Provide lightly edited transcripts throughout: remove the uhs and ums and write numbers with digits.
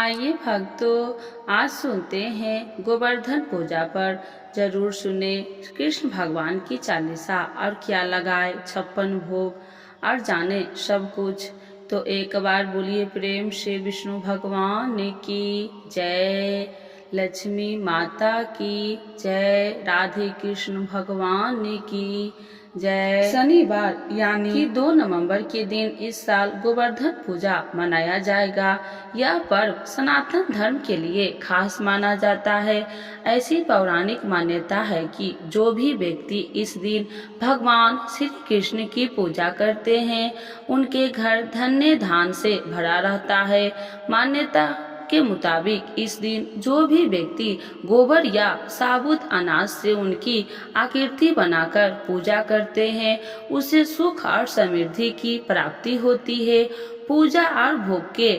आइए भक्तों, आज सुनते हैं गोवर्धन पूजा पर। जरूर सुने कृष्ण भगवान की चालीसा और क्या लगाए 56 भोग और जाने सब कुछ। तो एक बार बोलिए प्रेम से विष्णु भगवान की जय, लक्ष्मी माता की जय, राधे कृष्ण भगवान की जय। शनिवार यानी कि 2 नवंबर के दिन इस साल गोवर्धन पूजा मनाया जाएगा। यह पर्व सनातन धर्म के लिए खास माना जाता है। ऐसी पौराणिक मान्यता है कि जो भी व्यक्ति इस दिन भगवान श्री कृष्ण की पूजा करते हैं, उनके घर धन्य धान से भरा रहता है। मान्यता के मुताबिक इस दिन जो भी व्यक्ति गोबर या साबुत अनाज से उनकी आकृति बनाकर पूजा करते हैं, उसे सुख और समृद्धि की प्राप्ति होती है। पूजा और भोग के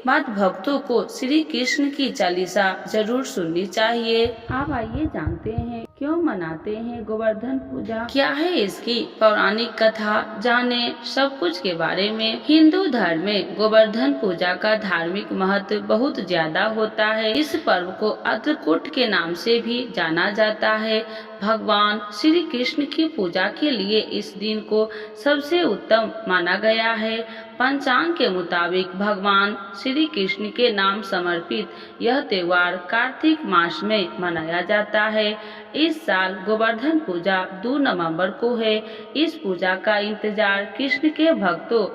बाद भक्तों को श्री कृष्ण की चालीसा जरूर सुननी चाहिए। अब आइए जानते हैं क्यों मनाते हैं गोवर्धन पूजा, क्या है इसकी पौराणिक कथा, जाने सब कुछ के बारे में। हिंदू धर्म में गोवर्धन पूजा का धार्मिक महत्व बहुत ज्यादा होता है। इस पर्व को अत्रकूट के नाम से भी जाना जाता है। भगवान श्री कृष्ण की पूजा के लिए इस दिन को सबसे उत्तम माना गया है। पंचांग के मुताबिक भगवान श्री कृष्ण के नाम समर्पित यह त्योहार कार्तिक मास में मनाया जाता है। इस साल गोवर्धन पूजा 2 नवंबर को है। इस पूजा का इंतजार कृष्ण के भक्तों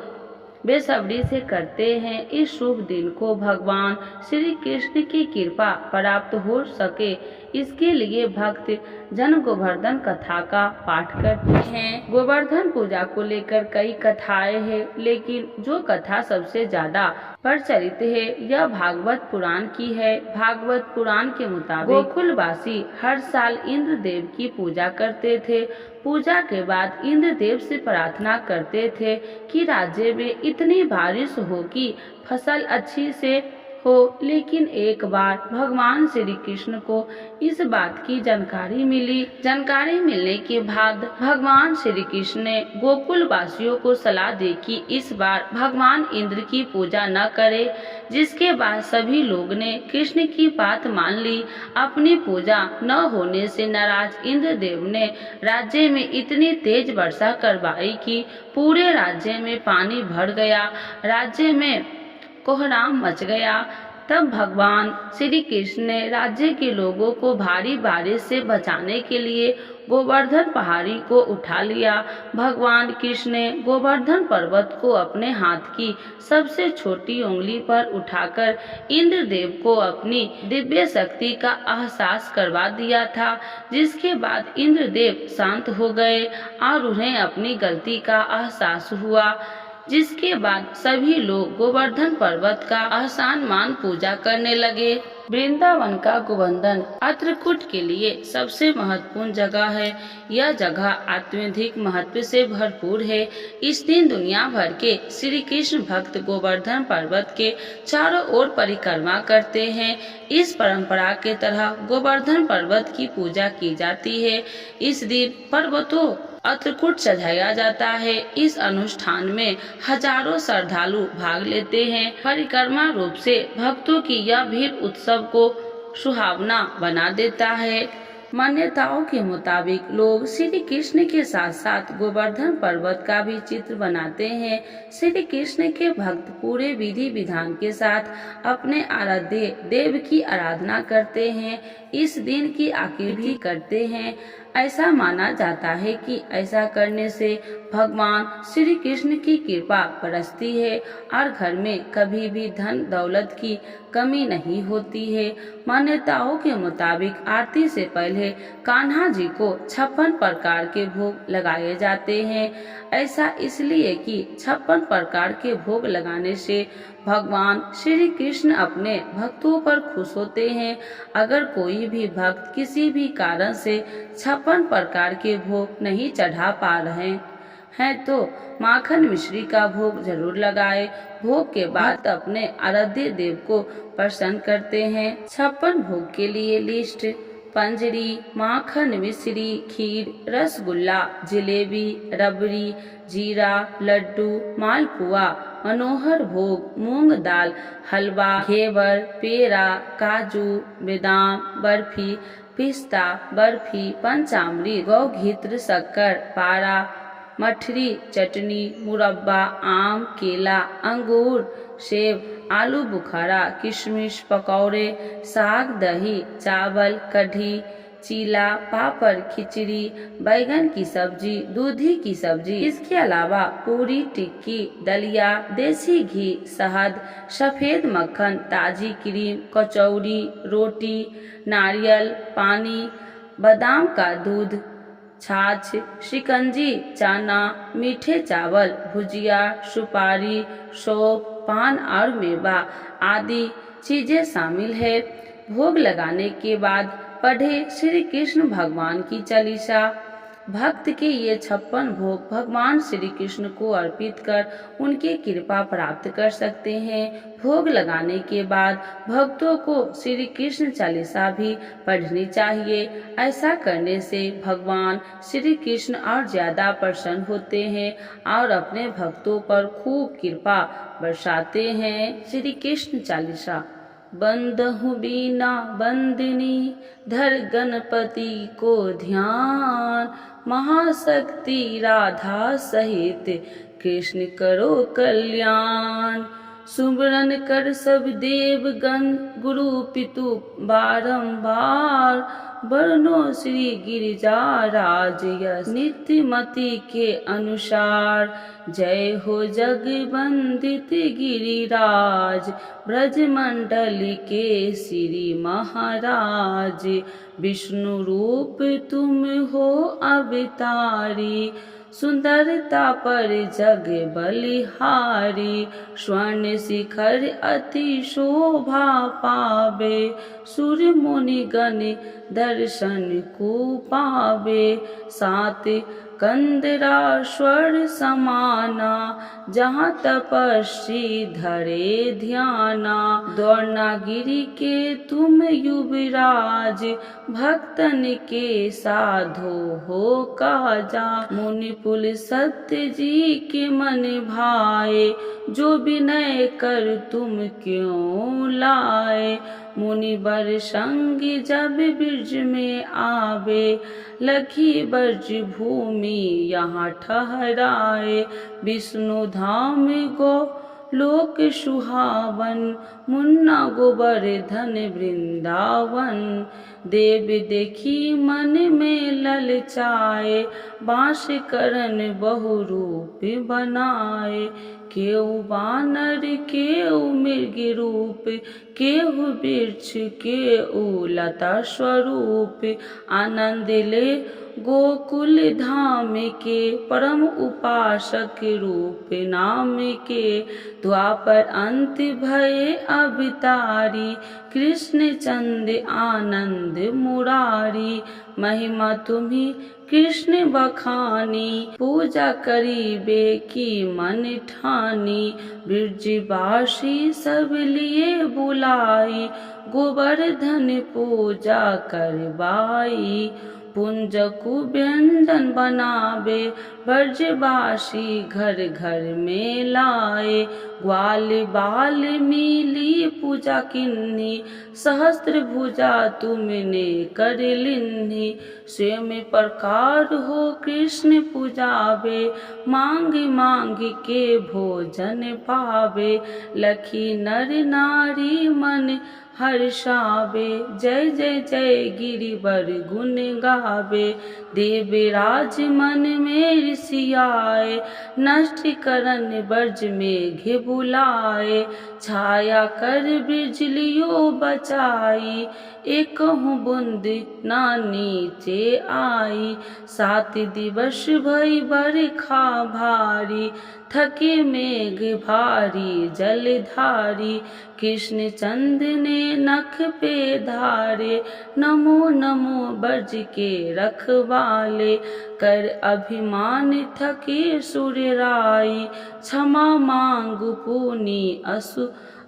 बेसब्री से करते हैं। इस शुभ दिन को भगवान श्री कृष्ण की कृपा प्राप्त हो सके, इसके लिए भक्त जन गोवर्धन कथा का पाठ करते हैं। गोवर्धन पूजा को लेकर कई कथाएं हैं, लेकिन जो कथा सबसे ज्यादा प्रचलित है यह भागवत पुराण की है। भागवत पुराण के मुताबिक गोकुलवासी हर साल इंद्र देव की पूजा करते थे। पूजा के बाद इंद्र देव से प्रार्थना करते थे कि राज्य में इतनी बारिश हो कि फसल अच्छी से हो। लेकिन एक बार भगवान श्री कृष्ण को इस बात की जानकारी मिली। जानकारी मिलने के बाद भगवान श्री कृष्ण ने गोकुल वासियों को सलाह दी कि इस बार भगवान इंद्र की पूजा न करें, जिसके बाद सभी लोग ने कृष्ण की बात मान ली। अपनी पूजा न होने से नाराज इंद्र देव ने राज्य में इतनी तेज वर्षा करवाई कि पूरे राज्य में पानी भर गया। राज्य में कोहराम मच गया। तब भगवान श्री कृष्ण ने राज्य के लोगों को भारी बारिश से बचाने के लिए गोवर्धन पहाड़ी को उठा लिया। भगवान कृष्ण ने गोवर्धन पर्वत को अपने हाथ की सबसे छोटी उंगली पर उठाकर इंद्र देव को अपनी दिव्य शक्ति का एहसास करवा दिया था, जिसके बाद इंद्र देव शांत हो गए और उन्हें अपनी गलती का एहसास हुआ। जिसके बाद सभी लोग गोवर्धन पर्वत का आसान मान पूजा करने लगे। वृंदावन का गोवर्धन अत्रकूट के लिए सबसे महत्वपूर्ण जगह है। यह जगह अत्यधिक महत्व से भरपूर है। इस दिन दुनिया भर के श्री कृष्ण भक्त गोवर्धन पर्वत के चारों ओर परिक्रमा करते हैं। इस परंपरा के तरह गोवर्धन पर्वत की पूजा की जाती है। इस दिन पर्वतों अत्रकूट सजाया जाता है। इस अनुष्ठान में हजारों श्रद्धालु भाग लेते हैं। परिक्रमा रूप से भक्तों की यह भीड़ उत्सव को सुहावना बना देता है। मान्यताओं के मुताबिक लोग श्री कृष्ण के साथ साथ गोवर्धन पर्वत का भी चित्र बनाते हैं। श्री कृष्ण के भक्त पूरे विधि विधान के साथ अपने आराध्य देव की आराधना करते हैं। इस दिन की आकीर्ति करते हैं। ऐसा माना जाता है कि ऐसा करने से भगवान श्री कृष्ण की कृपा बरसती है और घर में कभी भी धन दौलत की कमी नहीं होती है। मान्यताओं के मुताबिक आरती से पहले कान्हा जी को 56 प्रकार के भोग लगाए जाते हैं। ऐसा इसलिए कि 56 प्रकार के भोग लगाने से भगवान श्री कृष्ण अपने भक्तों पर खुश होते हैं। अगर कोई भी भक्त किसी भी कारण से 56 प्रकार के भोग नहीं चढ़ा पा रहे हैं तो माखन मिश्री का भोग जरूर लगाए। भोग के बाद अपने आराध्य देव को प्रसन्न करते हैं। 56 भोग के लिए लिस्ट पंजरी, माखन मिश्री, खीर, रसगुल्ला, जिलेबी, रबड़ी, जीरा, लड्डू, मालपुआ, मनोहर भोग, मूंग दाल हलवा, घेवर, पेड़ा, काजू, बादाम बर्फी, पिस्ता बर्फी, पंचामृत, गौघित्र, शक्कर पारा, मठरी, चटनी, मुरब्बा, आम, केला, अंगूर, सेब, आलू बुखारा, किशमिश, पकौड़े, साग, दही, चावल, कढ़ी, चीला, पापड़, खिचड़ी, बैगन की सब्जी, दूधी की सब्जी। इसके अलावा पूरी, टिक्की, दलिया, देसी घी, शहद, सफेद मक्खन, ताजी क्रीम, कचौड़ी, रोटी, नारियल पानी, बादाम का दूध, छाछ, शिकंजी, चना, मीठे चावल, भुजिया, सुपारी, सौंफ, पान और मेवा आदि चीजें शामिल है। भोग लगाने के बाद पढ़े श्री कृष्ण भगवान की चालीसा। भक्त के ये 56 भोग भगवान श्री कृष्ण को अर्पित कर उनकी कृपा प्राप्त कर सकते हैं। भोग लगाने के बाद भक्तों को श्री कृष्ण चालीसा भी पढ़नी चाहिए। ऐसा करने से भगवान श्री कृष्ण और ज्यादा प्रसन्न होते हैं और अपने भक्तों पर खूब कृपा बरसाते हैं। श्री कृष्ण चालीसा। बंदहु बीना बंदिनी, धर गणपति को ध्यान, महाशक्ति राधा सहित कृष्ण करो कल्याण। सुमरन कर सब देवगण, गुरु पितु बारंबार, बरनो श्री गिरिजाराज यश नित्य मति के अनुसार। जय हो जग वंदित गिरिराज, ब्रजमंडल के श्री महाराज। विष्णु रूप तुम हो अवतारी, सुंदरता पर जग बलिहारी। स्वर्ण शिखर अति शोभा पावे, सुर मुनि गण दर्शन को पावे। सात कंदरा स्वर समाना, जहाँ तपस्वी धरे ध्याना। द्रोणागिरि के तुम युवराज, भक्तन के साधो हो काजा। मुनि पुल सत्य जी के मन भाए, जो विनय कर तुम क्यों लाए। मुनि बर संग जब ब्रज में आवे, लखी ब्रज भूमि यहाँ ठहराए। विष्णु धाम गो लोक सुहावन, मुन्ना गोवर्धन वृंदावन। देव देखी मन में ललचाए, बांस करन बहु रूप बनाए। केहू बानर केहू मृग रूप, केहू वृक्ष केहू लता स्वरूप। आनंद ले गोकुल धाम के, परम उपासक रूप नाम के। द्वापर अंत भये अवतारी, कृष्ण चंद आनंद मुरारी। महिमा तुम्ही कृष्ण बखानी, पूजा करीबे की मन ठानी। ब्रजवासी सब लिए बुलाई, गोवर्धन पूजा करवाई। पुंजकु व्यंजन बनावे, ब्रजवासी घर घर में लाए। ग्वाल बाल मिली पूजा किन्नी, सहस्त्र भुजा तुमने कर लिन्नी। स्वयं प्रकार हो कृष्ण पूजावे, मांग मांग के भोजन पावे। लखी नर नारी मन हर्षावे, जय जय जय गिरिवर गुण गावे। देवराज मन में ऋषियाए, नष्ट करन ब्रज में घे बुलाए। छाया कर बिजलियों बचाई, एकहु बूंद ना नीचे आई। 7 दिवस भई बरखा भारी, थके मेघ भारी जलधारी। कृष्ण चंद ने नख पे धारे, नमो नमो ब्रज के रखवाले। कर अभिमान थके सुर राई, क्षमा मांग पुनि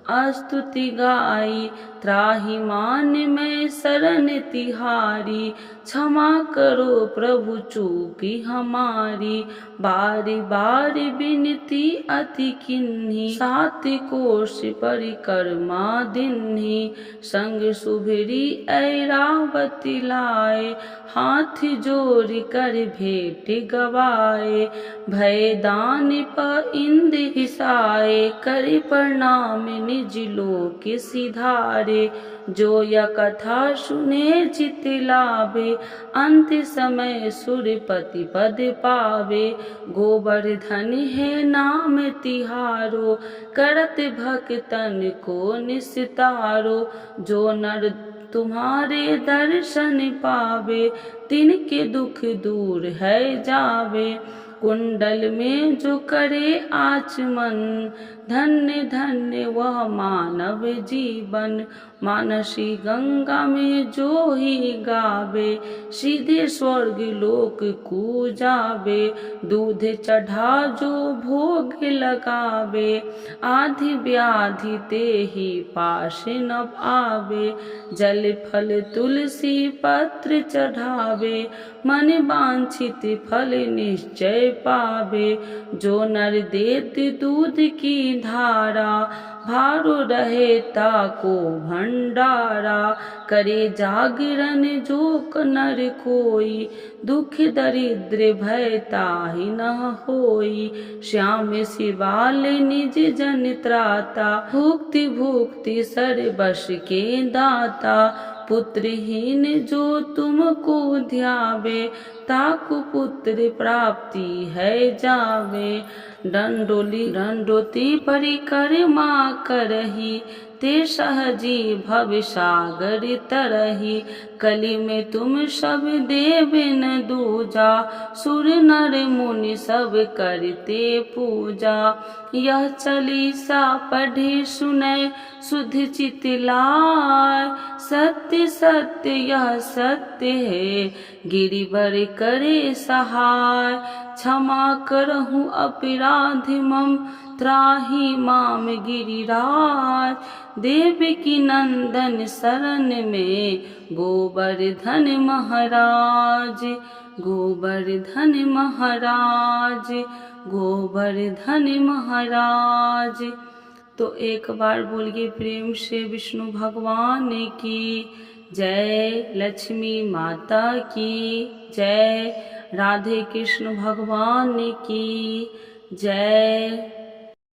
स्तुति गाई। त्राहि मान मैं शरण तिहारी, क्षमा करो प्रभु चूकी हमारी। बारी बारी बिनती अति किन्ही, सात कोश परिक्रमा दिन्ही। संग सुभरी ऐरावती लाए, हाथ जोड़ कर भेंट गवाए। भय दान प इंद हिसाए, करि प्रणाम निज लोक सिधारे। जो यह कथा सुने चित लावे, अंत समय सुरपति पद पावे। गोवर्धन है नाम तिहारो, करत भक्तन को निस्तारो। जो नर तुम्हारे दर्शन पावे, तिनके दुख दूर है जावे। कुंडल में जो करे आचमन, धन्य धन्य वह मानव जीवन। मानसी गंगा में जो ही गावे, सीधे स्वर्ग लोक को जावे। दूध चढ़ा जो भोग लगावे, आधि व्याधि ते ही पास न आवे। जल फल तुलसी पत्र चढ़ावे, मन वांछित फल निश्चय पावे। जो नर देत दूध की धारा, भारो रहे ताको भंडारा। करे जागरण जो नर कोई, दुख दरिद्र भय ताहि न होई। श्याम शिवाल निज जन त्राता, भुक्ति भुक्ति सर्वश के दाता। पुत्रहीन जो तुमको ध्यावे, ताकु पुत्र प्राप्ति है जावे। दंडोती परिक्रमा करही, ते सहजी भव सागर तरही। कलि में तुम सब देव न दूजा, सुर नर मुनि सब करते पूजा। यह चालीसा पढ़े सुनै सुध चित लाय, सत्य सत्य यह सत्य है गिरिवर करे सहाय। क्षमा करहु अपराध मम, त्राहि माम गिरिराज। देवकी नंदन शरण में, गोवर्धन महाराज। गोवर्धन महाराज, गोवर्धन महाराज। तो एक बार बोलिए प्रेम से विष्णु भगवान की जय, लक्ष्मी माता की जय, राधे कृष्ण भगवान की जय।